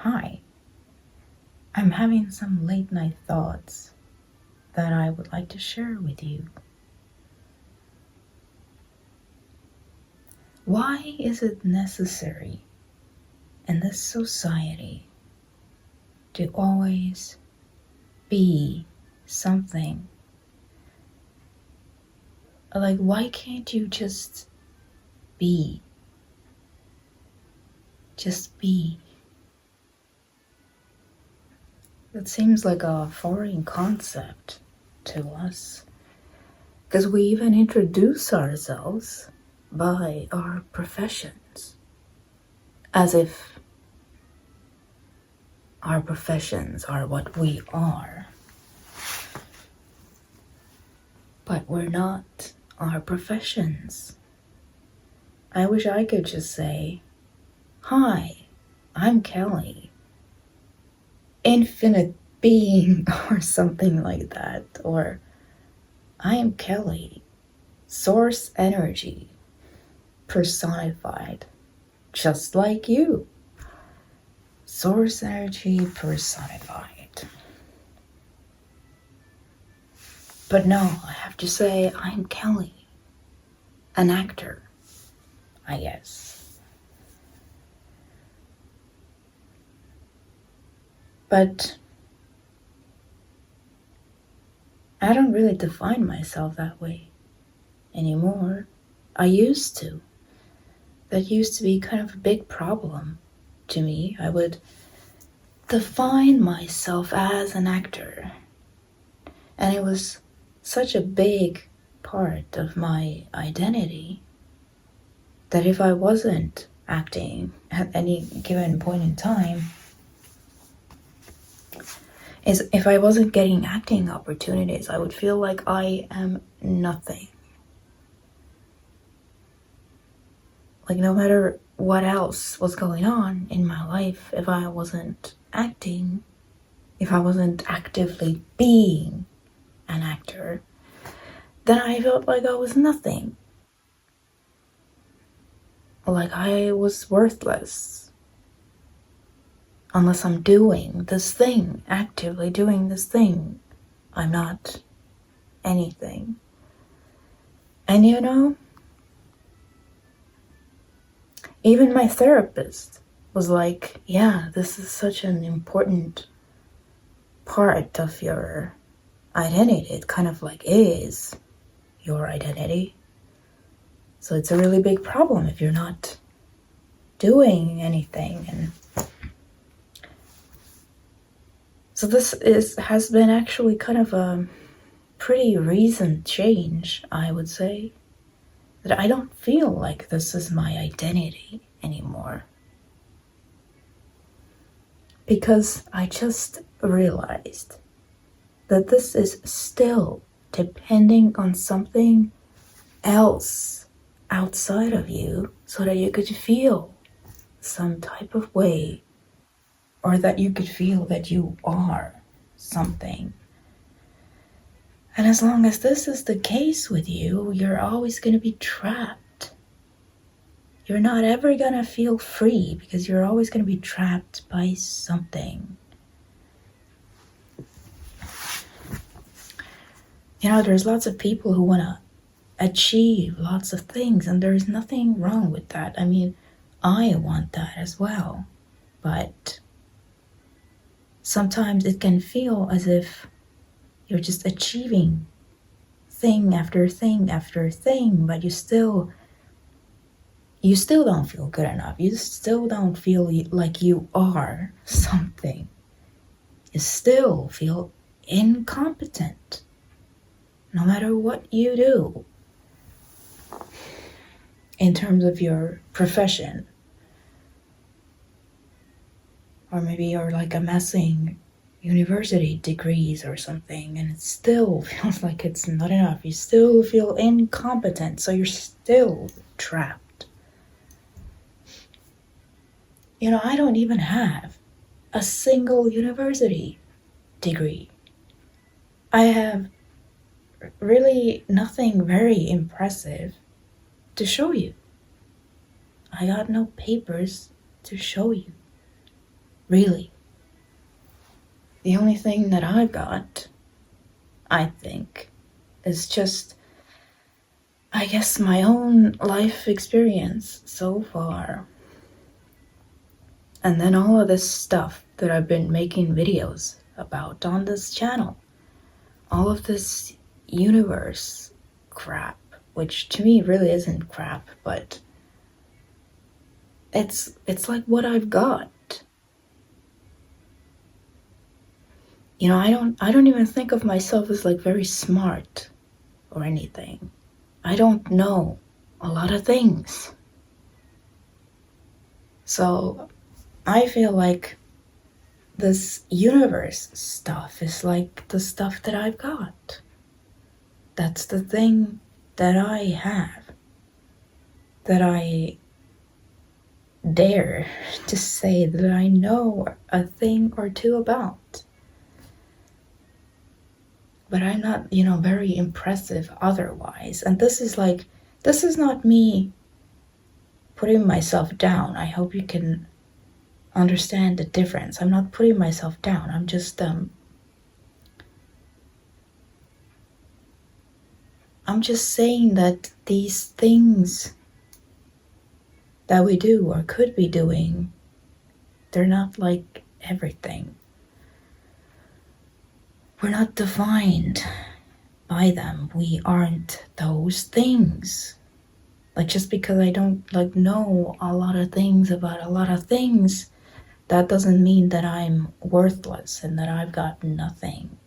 Hi, I'm having some late night thoughts that I would like to share with you. Why is it necessary in this society to always be something? Like, why can't you just be? Just be. That seems like a foreign concept to us. Because we even introduce ourselves by our professions. As if our professions are what we are. But we're not our professions. I wish I could just say, "Hi, I'm Kelly. Infinite being," or something like that. Or, "I am Kelly. Source energy. Personified. Just like you. Source energy personified." But no, I have to say, I'm Kelly. An actor, I guess. But I don't really define myself that way anymore. I used to. That used to be kind of a big problem to me. I would define myself as an actor. And it was such a big part of my identity that if I wasn't acting at any given point in time, if I wasn't getting acting opportunities, I would feel like I am nothing. Like, no matter what else was going on in my life, if I wasn't acting, if I wasn't actively being an actor, then I felt like I was nothing. Like I was worthless. Unless I'm doing this thing, actively doing this thing, I'm not anything. And you know, even my therapist was like, yeah, this is such an important part of your identity. It kind of like is your identity. So it's a really big problem if you're not doing anything. And so this has been actually kind of a pretty recent change, I would say. That I don't feel like this is my identity anymore. Because I just realized that this is still depending on something else outside of you so that you could feel some type of way, or that you could feel that you are something. And as long as this is the case with you, you're always going to be trapped. You're not ever going to feel free because you're always going to be trapped by something. You know, there's lots of people who want to achieve lots of things, and there's nothing wrong with that. I mean, I want that as well. But sometimes it can feel as if you're just achieving thing after thing after thing, but you still don't feel good enough. You still don't feel like you are something. You still feel incompetent, no matter what you do in terms of your profession. Or maybe you're like amassing university degrees or something, and it still feels like it's not enough. You still feel incompetent, so you're still trapped. You know, I don't even have a single university degree. I have really nothing very impressive to show you. I got no papers to show you. Really. The only thing that I've got, I think, is just, I guess, my own life experience so far. And then all of this stuff that I've been making videos about on this channel. All of this universe crap, which to me really isn't crap, but it's like what I've got. You know, I don't even think of myself as like very smart or anything. I don't know a lot of things. So I feel like this universe stuff is like the stuff that I've got. That's the thing that I have, that I dare to say that I know a thing or two about. But I'm not, very impressive otherwise. And this is not me putting myself down. I hope you can understand the difference. I'm not putting myself down. I'm just saying that these things that we do or could be doing, they're not like everything. We're not defined by them. We aren't those things. Like, just because I don't know a lot of things about a lot of things, that doesn't mean that I'm worthless and that I've got nothing,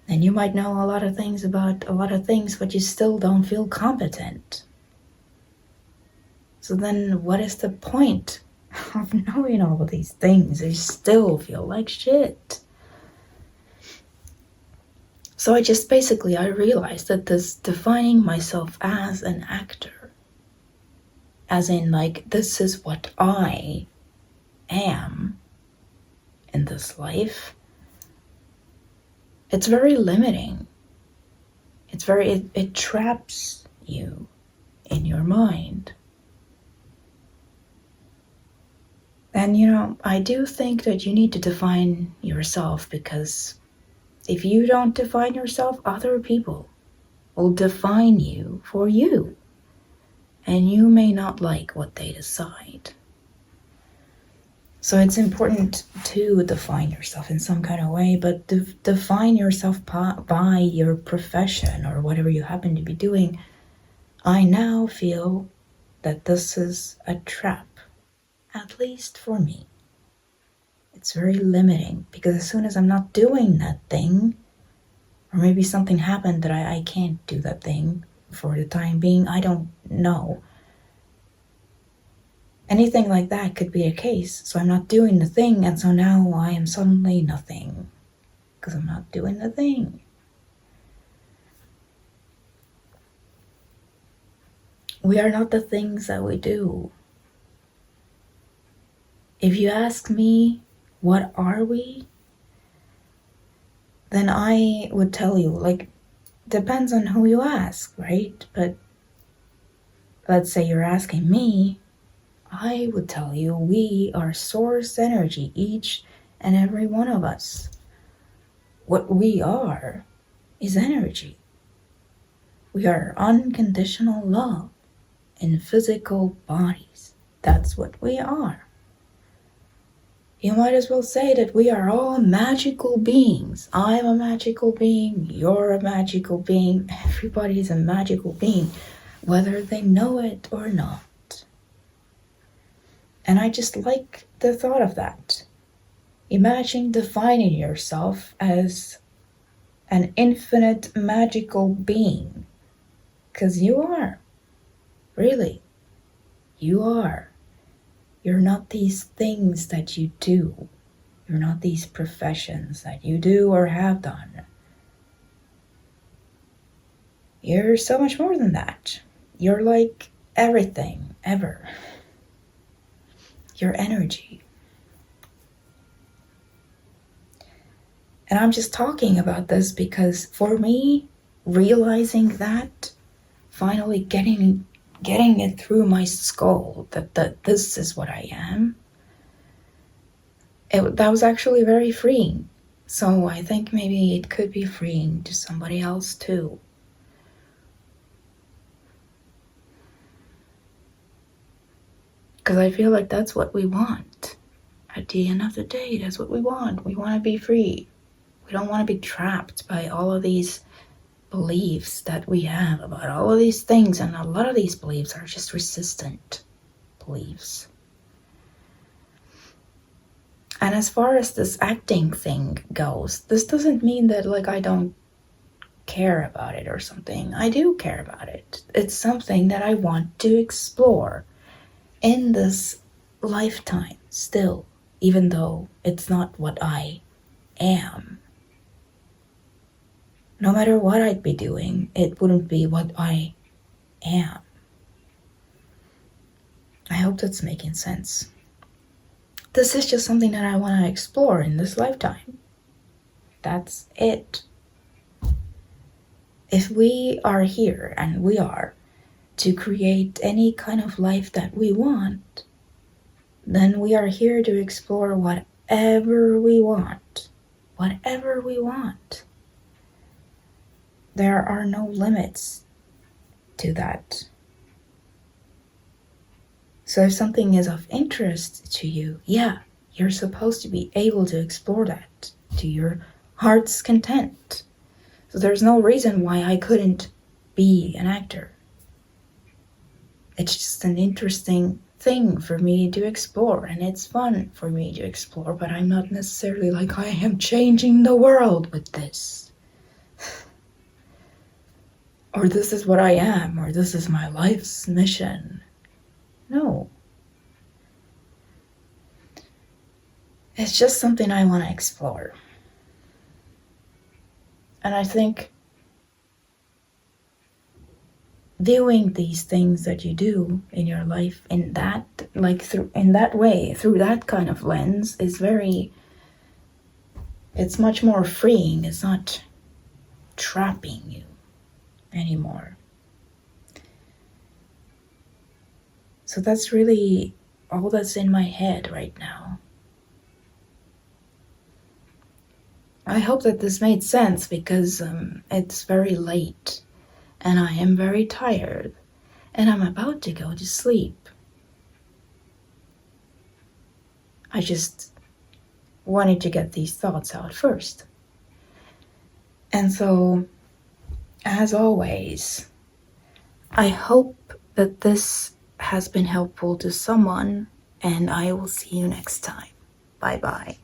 And you might know a lot of things about a lot of things, but you still don't feel competent. So then what is the point of knowing all of these things? You still feel like shit. So I realized that this defining myself as an actor, as in this is what I am in this life, it's very limiting. It traps you in your mind. And I do think that you need to define yourself, because if you don't define yourself, other people will define you for you. And you may not like what they decide. So it's important to define yourself in some kind of way, but define yourself by your profession or whatever you happen to be doing. I now feel that this is a trap, at least for me. It's very limiting, because as soon as I'm not doing that thing, or maybe something happened that I can't do that thing for the time being, I don't know. Anything like that could be a case. So I'm not doing the thing, and so now I am suddenly nothing, because I'm not doing the thing. We are not the things that we do. If you ask me, what are we? Then I would tell you, depends on who you ask, right? But let's say you're asking me, I would tell you we are source energy, each and every one of us. What we are is energy. We are unconditional love in physical bodies. That's what we are. You might as well say that we are all magical beings. I'm a magical being, you're a magical being, everybody's a magical being, whether they know it or not. And I just like the thought of that. Imagine defining yourself as an infinite magical being. Because you are. Really. You are. You're not these things that you do. You're not these professions that you do or have done. You're so much more than that. You're like everything, ever. Your energy. And I'm just talking about this because for me, realizing that, finally getting getting it through my skull that this is what I am, that was actually very freeing. So I think maybe it could be freeing to somebody else too. Because I feel like that's what we want. At the end of the day, that's what we want. We want to be free. We don't want to be trapped by all of these beliefs that we have about all of these things, and a lot of these beliefs are just resistant beliefs. And as far as this acting thing goes, this doesn't mean that like I don't care about it or something. I do care about it. It's something that I want to explore in this lifetime still, even though it's not what I am. No matter what I'd be doing, it wouldn't be what I am. I hope that's making sense. This is just something that I want to explore in this lifetime. That's it. If we are here, and we are, to create any kind of life that we want, then we are here to explore whatever we want. Whatever we want. There are no limits to that. So if something is of interest to you, yeah, you're supposed to be able to explore that to your heart's content. So there's no reason why I couldn't be an actor. It's just an interesting thing for me to explore, and it's fun for me to explore, but I'm not necessarily like I am changing the world with this. Or this is what I am, or this is my life's mission. No. It's just something I want to explore. And I think viewing these things that you do in your life in that, in that way, through that kind of lens, is it's much more freeing. It's not trapping you anymore. So that's really all that's in my head right now. I hope that this made sense, because it's very late and I am very tired and I'm about to go to sleep. I just wanted to get these thoughts out first. And so, as always, I hope that this has been helpful to someone, and I will see you next time. Bye bye.